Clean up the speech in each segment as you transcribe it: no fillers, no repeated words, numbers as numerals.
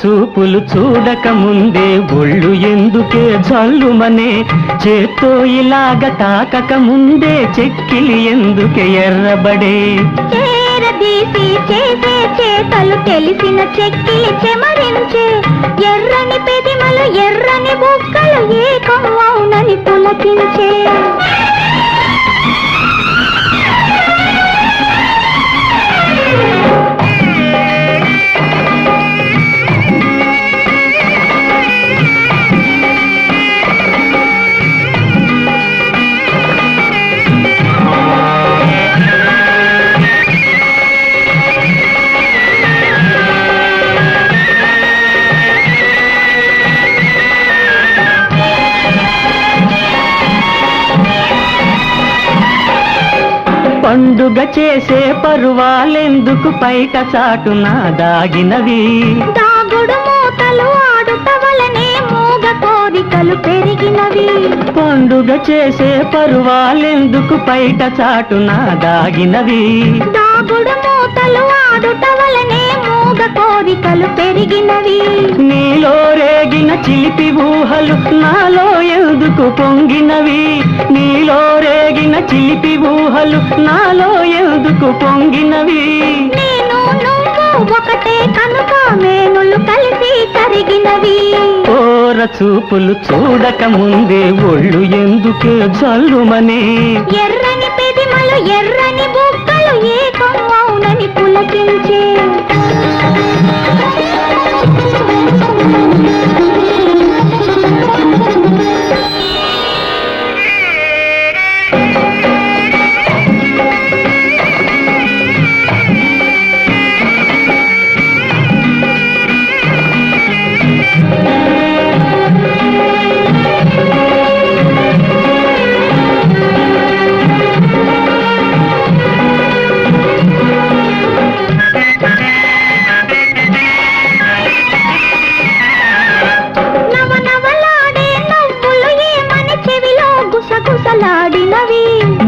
చూపులు చూడక ముందే ఒళ్ళు ఎందుకే జల్లుమనే, చేత్తో ఇలాగ తాకక ముందే చెక్కిలి ఎందుకే ఎర్రబడే. చేరదీసి చేసే చేతలు తెలిసిన చెక్కిలి చెమరించే, ఎర్రని పెదిమలు ఎర్రని బుక్కలు ఏకం అవునని పులకించే. పండుగ చేసే పరువాలెందుకు పైట చాటున దాగినవి, దాగుడు మూతలు ఆడుట వలనే మూగ కోరికలు పెరిగినవి. పండుగ చేసే పరువాలెందుకు పైట చాటున దాగినవి, దాగుడు మూతలు ఆడుట వలనే మూగ కోరికలు పెరిగినవి. నీలో రేగిన చిలిపి ఊహలు నాలో ఎందుకు పొంగినవి, నీలో రేగిన చిలిపి ఊహలు నాలో ఎందుకు పొంగినవి. నేను నువ్వు ఒకటే కనుక మేనులు కలిసి కరిగినవి. ఓర చూపులు చూడక ముందే ఒళ్ళు ఎందుకే జల్లుమనే, ఎర్రని పెదిమలు ఎర్రని బుక్కలు ఏకం అవునని పులకించే.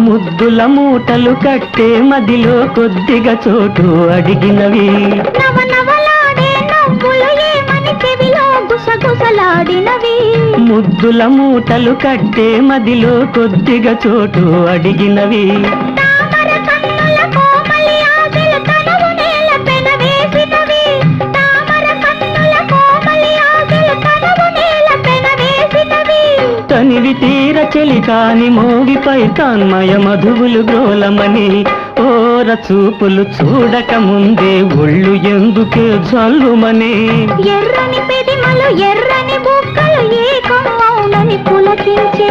ముద్దుల మూటలు కట్టే మదిలో కొద్దిగా చోటు అడిగినవి, నవనవలాడే నవ్వులు ఏమని చెవిలో గుసగుసలాడినవి. ముద్దుల మూటలు కట్టే మదిలో కొద్దిగా చోటు అడిగినవి. తామర కన్నుల కోమలి ఆశలు తనువు నేల పెనవేసినవి, తామర కన్నుల కోమలి ఆశలు తనువు నేల పెనవేసినవి. తనివి తీర చెలి కాని మోగిపై తన్మయ మధువులు గ్రోలమని, ఓర చూపులు చూడక ముందే ఒళ్ళు ఎందుకే జల్లుమనే, ఎర్రని పెదిమలు ఎర్రని బుక్కలు ఏకం అవునని పులకించే.